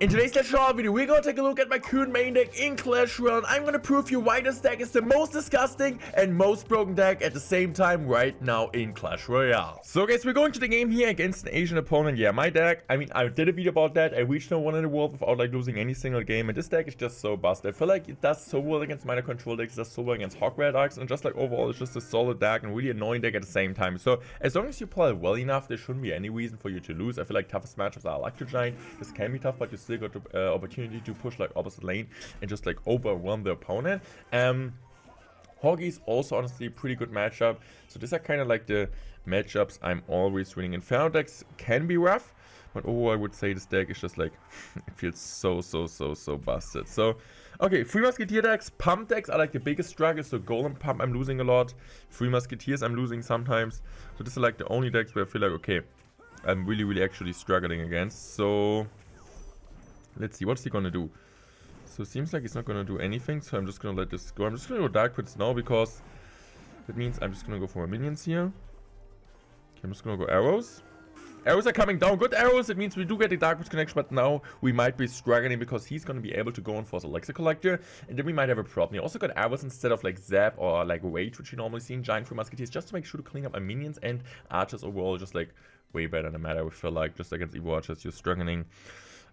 In today's Clash Royale video, we're gonna take a look at my current main deck in Clash Royale, and I'm gonna prove you why this deck is the most disgusting and most broken deck at the same time right now in Clash Royale. So guys, we're going to the game here against an Asian opponent. Yeah, my deck, I mean, I did a video about that. I reached no one in the world without like losing any single game, and this deck is just so busted. I feel like it does so well against minor control decks, it does so well against Hog decks, and just like overall, it's just a solid deck and really annoying deck at the same time. So as long as you play well enough, there shouldn't be any reason for you to lose. I feel like toughest matchups are Electro Giant. This can be tough, but you still got the opportunity to push like opposite lane and just like overwhelm the opponent. Hoggies also honestly a pretty good matchup. So these are kind of like the matchups I'm always winning. Inferno decks can be rough, but overall I would say this deck is just like it feels so busted. So okay, 3 Musketeer decks, pump decks are like the biggest struggle. So Golem Pump I'm losing a lot, 3 Musketeers I'm losing sometimes. So this is like the only decks where I feel like okay, I'm really actually struggling against. So let's see, what's he gonna do? So it seems like he's not gonna do anything, so I'm just gonna let this go. I'm just gonna go Dark Prince now because that means I'm just gonna go for my minions here. Okay, I'm just gonna go arrows. Arrows are coming down, good arrows. It means we do get the Dark Prince connection, but now we might be struggling because he's gonna be able to go and force a Elixir Collector, and then we might have a problem. He also got arrows instead of like Zap or like Rage, which you normally see in Giant 3 Musketeers, just to make sure to clean up my minions, and archers overall just like way better no matter. We feel like just against Evo archers you're struggling.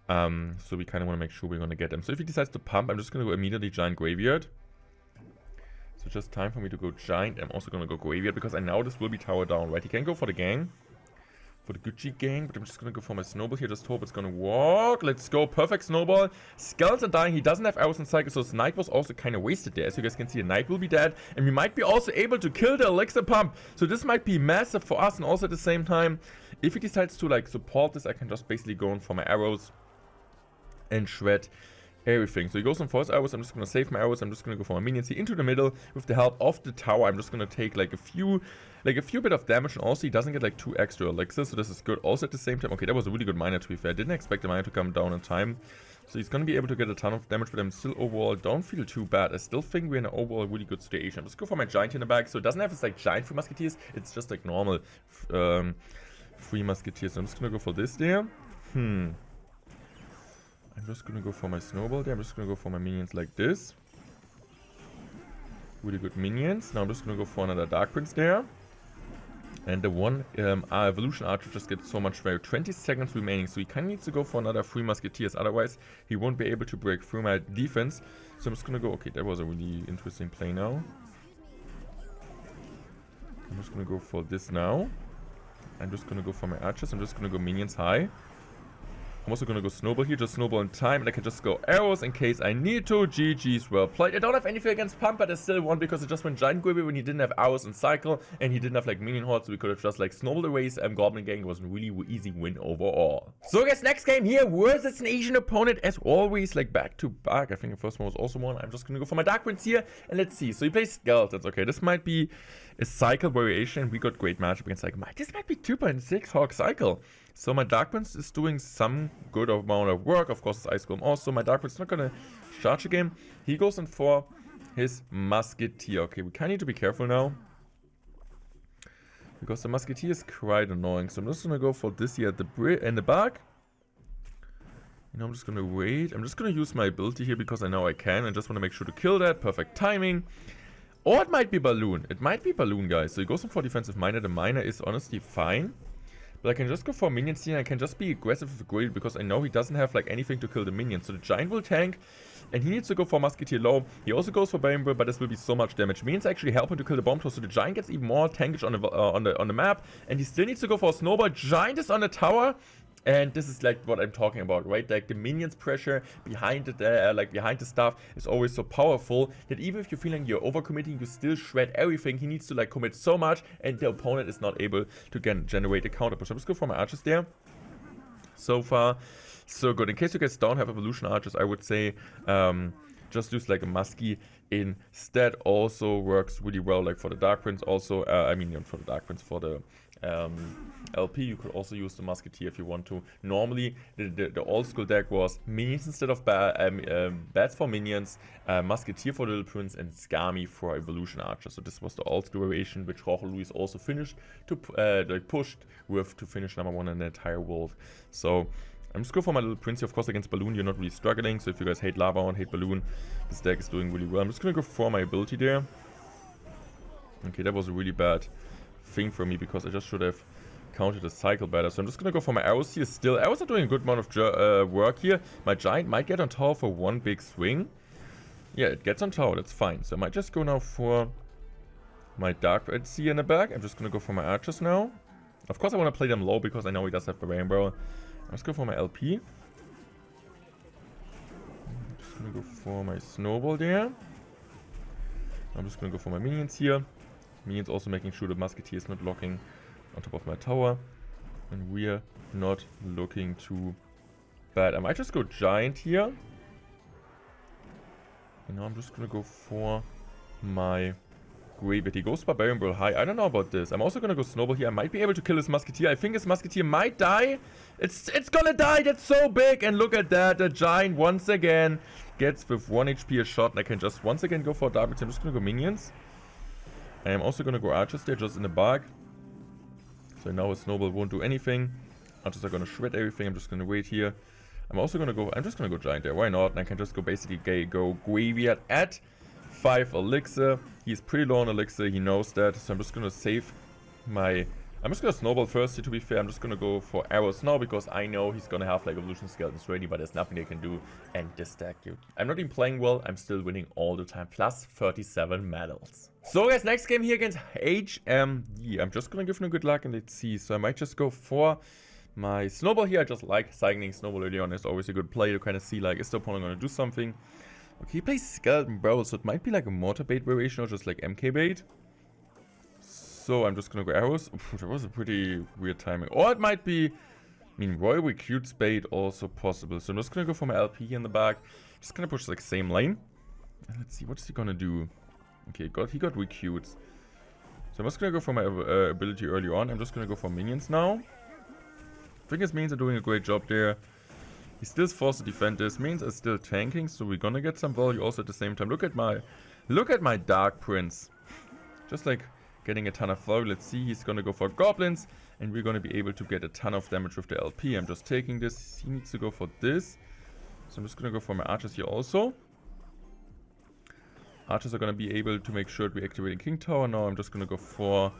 So we kind of want to make sure we're going to get them. So if he decides to pump, I'm just going to go immediately Giant Graveyard. So just time for me to go Giant. I'm also going to go Graveyard because I know this will be tower down, right? He can go for the gang, for the Gucci gang, but I'm just going to go for my Snowball here. Just hope it's going to work. Let's go. Perfect Snowball. Skeleton dying. He doesn't have arrows in cycle, so his Knight was also kind of wasted there. As you guys can see, the Knight will be dead, and we might be also able to kill the Elixir Pump. So this might be massive for us, and also at the same time, if he decides to like support this, I can just basically go in for my arrows and shred everything. So he goes on for his arrows. I'm just going to save my arrows. I'm just going to go for my minions here into the middle with the help of the tower. I'm just going to take like a few bit of damage, and also he doesn't get like 2 extra elixirs, so this is good. Also at the same time, okay, that was a really good miner to be fair. I didn't expect the miner to come down in time, so he's going to be able to get a ton of damage, but I'm still overall don't feel too bad. I still think we're in an overall really good situation. I'm just go for my Giant in the back. So it doesn't have this like Giant 3 Musketeers, it's just like normal 3 Musketeers. So I'm just going to go for this there. I'm just gonna go for my Snowball there. I'm just gonna go for my minions like this. Really good minions. Now I'm just gonna go for another Dark Prince there. And the one Evolution Archer just gets so much value. 20 seconds remaining, so he kind of needs to go for another 3 Musketeers. Otherwise, he won't be able to break through my defense. So I'm just gonna go. Okay, that was a really interesting play now. I'm just gonna go for this now. I'm just gonna go for my archers. I'm just gonna go minions high. I'm also gonna go Snowball here, just Snowball in time, and I can just go arrows in case I need to. GG's, well played. I don't have anything against Pump, but I still won because it just went Giant Gravy when he didn't have arrows in cycle, and he didn't have like minion hordes, so we could have just like snowballed away Goblin Gang. It was a really easy win overall. So guys, next game here versus an Asian opponent, as always, like back to back. I think the first one was also one. I'm just gonna go for my Dark Prince here, and let's see. So he plays Skeletons. Okay, this might be a cycle variation. We got great matchup against like this might be 2.6 Hog cycle. So my Dark Prince is doing some good amount of work. Of course, Ice Golem also. My Dark Prince is not gonna charge again. He goes in for his Musketeer. Okay, we kind of need to be careful now, because the Musketeer is quite annoying. So I'm just gonna go for this here at the in the back. You know, I'm just gonna wait. I'm just gonna use my ability here because I know I can. I just want to make sure to kill that. Perfect timing. Or it might be Balloon. It might be Balloon, guys. So he goes in for defensive miner. The miner is honestly fine. But I can just go for minions here, and I can just be aggressive with the Gradle because I know he doesn't have like anything to kill the minions. So the Giant will tank, and he needs to go for Musketeer low. He also goes for Bane, but this will be so much damage. Minions actually help him to kill the bomb tower, so the Giant gets even more tankage on the map, and he still needs to go for a Snowball. Giant is on the tower. And this is like what I'm talking about, right? Like the minions pressure behind it, behind the stuff is always so powerful that even if you're feeling you're overcommitting, you still shred everything. He needs to like commit so much, and the opponent is not able to generate a counter push. I'm just going for my archers there. So far, so good. In case you guys don't have evolution archers, I would say just use like a Muskie instead. Also works really well like for the Dark Prince. Also, I mean not for the Dark Prince, for the LP, you could also use the Musketeer if you want to. Normally, the old school deck was minions instead of bats for minions, Musketeer for Little Prince, and Skami for Evolution Archer. So this was the old school variation, which Jorge Luis also finished to pushed with to finish #1 in the entire world. So I'm just going for my little prince here. Of course, against balloon, you're not really struggling. So if you guys hate lava and hate balloon, this deck is doing really well. I'm just going to go for my ability there. Okay, that was a really bad thing for me because I just should have counted the cycle better. So I'm just going to go for my arrows here still. Arrows are doing a good amount of work here. My giant might get on tower for one big swing. Yeah, it gets on tower. That's fine. So I might just go now for my dark red sea in the back. I'm just going to go for my archers now. Of course, I want to play them low because I know he does have the rainbow. Let's go for my LP. I'm just going to go for my snowball there. I'm just going to go for my minions here. Minions also making sure the musketeer is not locking on top of my tower. And we're not looking too bad. I might just go giant here. And now I'm just going to go for my graveyard. He goes Barbarian Brawl high. I don't know about this. I'm also going to go snowball here. I might be able to kill his musketeer. I think his musketeer might die. It's gonna die. That's so big. And look at that. The giant once again gets with 1 HP a shot. And I can just once again go for dark. I'm just going to go minions. I am also going to go archers there just in the back. So now a snowball won't do anything. Archers are going to shred everything. I'm just going to wait here. I'm just going to go giant there. Why not? And I can just go basically go graveyard at 5 elixir. He's pretty low on elixir. He knows that. So I'm just going to save my... I'm just going to snowball first here, to be fair. I'm just going to go for arrows now because I know he's going to have like evolution skeletons ready, but there's nothing they can do. And this deck, dude, I'm not even playing well. I'm still winning all the time. Plus 37 medals. So guys, next game here against HMD. I'm just going to give him good luck and let's see. So I might just go for my snowball here. I just like cycling snowball early on. It's always a good play to kind of see like, is the opponent going to do something? Okay, he plays skeleton barrel, so it might be like a mortar bait variation or just like MK bait. So I'm just gonna go arrows. Oof, that was a pretty weird timing. Or it might be, I mean, Royal Recruits bait also possible. So I'm just gonna go for my LP in the back. Just gonna push like same lane. And let's see, what's he gonna do? Okay, he got Recruits. So I'm just gonna go for my ability early on. I'm just gonna go for minions now. I think his minions are doing a great job there. He's still forced to defend this. Minions are still tanking, so we're gonna get some value also at the same time. Look at my Dark Prince. Just like getting a ton of value. Let's see, he's gonna go for goblins, and we're gonna be able to get a ton of damage with the LP. I'm just taking this. He needs to go for this. So I'm just gonna go for my archers here also. Archers are gonna be able to make sure we're activating King Tower. Now I'm just gonna go for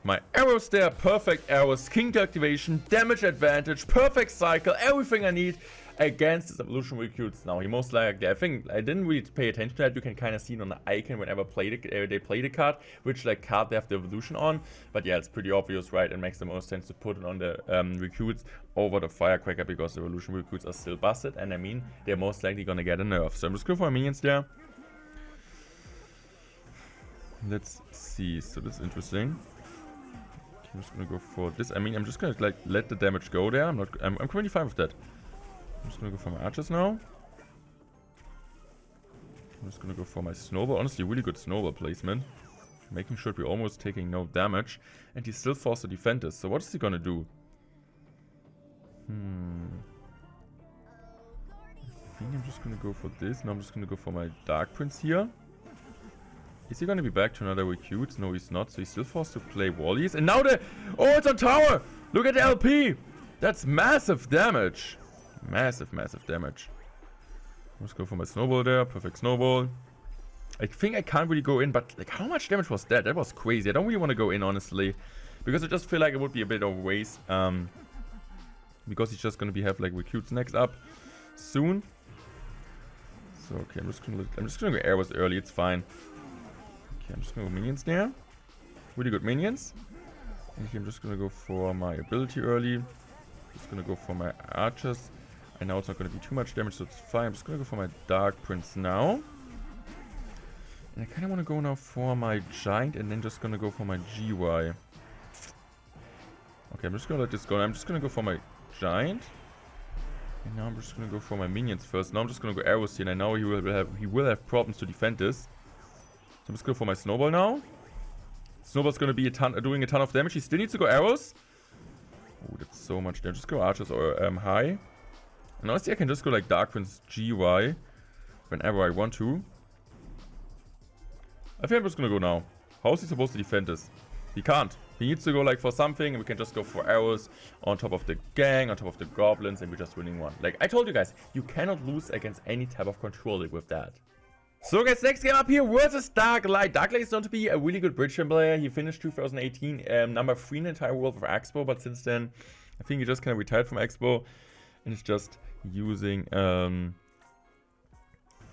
my arrows there. Perfect arrows. King activation, damage advantage, perfect cycle, everything I need against his evolution recruits. Now he most likely, I think I didn't really pay attention to that. You can kind of see it on the icon whenever they play the card, which like card they have the evolution on. But yeah, it's pretty obvious, right? It makes the most sense to put it on the recruits over the firecracker because the evolution recruits are still busted, and I mean they're most likely gonna get a nerf. So I'm just going for minions there. Let's see. So this is interesting. I'm just gonna go for this. I mean, I'm just gonna like let the damage go there. I'm completely fine with that. I'm just gonna go for my archers now. I'm just gonna go for my snowball. Honestly, really good snowball placement. Making sure we're almost taking no damage. And he's still forced to defend this. So what is he gonna do? I think I'm just gonna go for this. Now I'm just gonna go for my Dark Prince here. Is he gonna be back to another recruit? No, he's not. So he's still forced to play Wallies. And now oh, it's on tower! Look at the LP! That's massive damage. Massive damage. Let's go for my snowball there. Perfect snowball. I think I can't really go in, but like, how much damage was that? That was crazy. I don't really want to go in, honestly, because I just feel like it would be a bit of a waste. Because he's just gonna have like recruits next up soon. So okay, I'm just gonna go arrows early. It's fine. Okay, I'm just gonna go minions there. Really good minions. And here I'm just gonna go for my ability early. Just gonna go for my archers. I know it's not gonna be too much damage, so it's fine. I'm just gonna go for my Dark Prince now. And I kinda wanna go now for my giant and then just gonna go for my GY. Okay, I'm just gonna let this go. I'm just gonna go for my giant. And now I'm just gonna go for my minions first. Now I'm just gonna go arrows here, and I know he will have problems to defend this. So I'm just going for my snowball now. Snowball's gonna be doing a ton of damage. He still needs to go arrows. Oh, that's so much damage. Just go archers or high. And honestly, I can just go like Dark Prince GY whenever I want to. I think I'm just gonna go now. How is he supposed to defend this? He can't. He needs to go like for something, and we can just go for arrows on top of the gang, on top of the goblins, and we're just winning one. Like I told you guys, you cannot lose against any type of controller with that. So guys, next game up here versus Darklight. Darklight is known to be a really good bridge player. He finished 2018 number 3 in the entire world for Xbow, but since then, I think he just kind of retired from Xbow, and is just using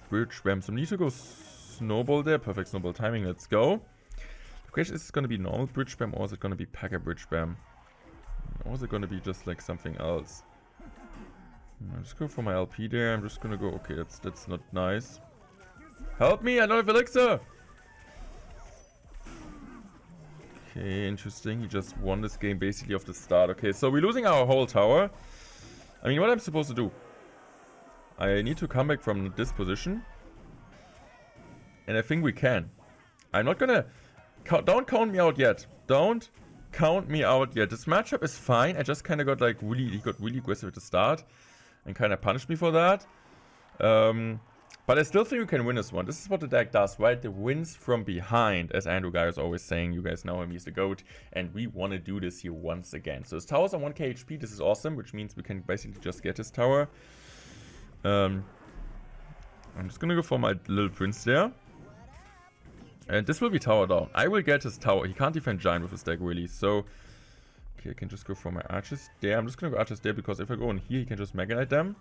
bridge spam. So we need to go snowball there. Perfect snowball timing. Let's go. The question is it going to be normal bridge spam, or is it going to be Pekka bridge spam? Or is it going to be just like something else? I'll just go for my LP there. I'm just going to go. Okay, that's not nice. Help me, I don't have elixir! Okay, interesting. He just won this game basically off the start. Okay, so we're losing our whole tower. I mean, what I'm supposed to do? I need to come back from this position. And I think we can. I'm not gonna... Don't count me out yet. Don't count me out yet. This matchup is fine. I just kind of got like really... He got really aggressive at the start. And kind of punished me for that. But I still think we can win this one. This is what the deck does, right? It wins from behind, as Andrew Guy is always saying. You guys know him, he's the GOAT. And we want to do this here once again. So his tower's on 1k HP. This is awesome, which means we can basically just get his tower. I'm just going to go for my little prince there. And this will be tower down. I will get his tower. He can't defend giant with his deck, really. So, okay, I can just go for my archers there. I'm just going to go archers there, because if I go in here, he can just Mega Knight them.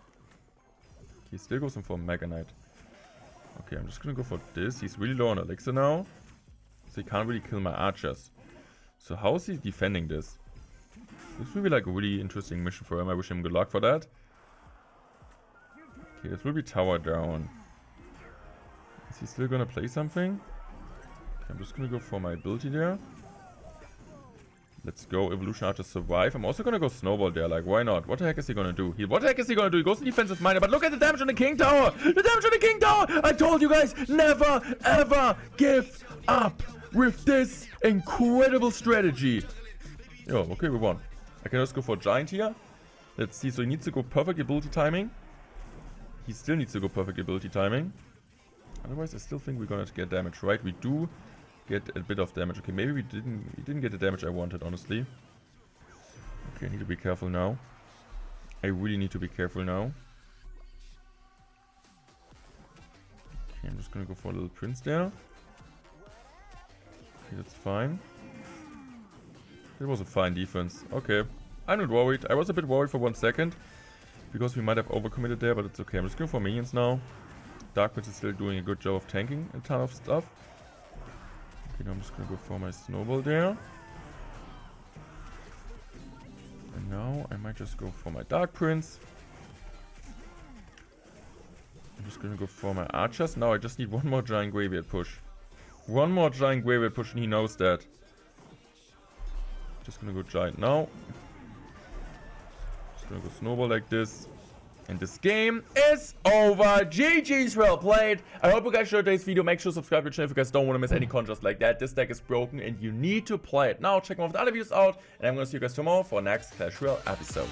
He still goes in for Mega Knight. Okay, I'm just gonna go for this. He's really low on elixir now, so he can't really kill my archers. So how is he defending this? This will be like a really interesting mission for him. I wish him good luck for that. Okay, this will be tower down. Is he still gonna play something? Okay, I'm just gonna go for my ability there. Let's go, Evolution Archer survive. I'm also gonna go Snowball there, like, why not? What the heck is he gonna do? What the heck is he gonna do? He goes in defensive miner, but look at the damage on the King Tower! The damage on the King Tower! I told you guys, never, ever give up with this incredible strategy. Yo, okay, we won. I can just go for Giant here. Let's see, so he needs to go perfect ability timing. He still needs to go perfect ability timing. Otherwise, I still think we're gonna get damage, right? We do get a bit of damage. Okay, maybe we didn't get the damage I wanted, honestly. Okay, I need to be careful now. I really need to be careful now. Okay, I'm just gonna go for a little prince there. Okay, that's fine. It was a fine defense. Okay, I'm not worried. I was a bit worried for 1 second, because we might have overcommitted there, but it's okay. I'm just going for minions now. Dark Prince is still doing a good job of tanking a ton of stuff. Okay, now I'm just gonna go for my snowball there. And now I might just go for my Dark Prince. I'm just gonna go for my archers. Now I just need one more giant graveyard push. One more giant graveyard push, and he knows that. Just gonna go giant now. Just gonna go snowball like this. And this game is over. GG's, well played. I hope you guys enjoyed today's video. Make sure to subscribe to the channel if you guys don't want to miss any contests like that. This deck is broken and you need to play it now. Check one of the other videos out. And I'm going to see you guys tomorrow for our next Clash Royale episode.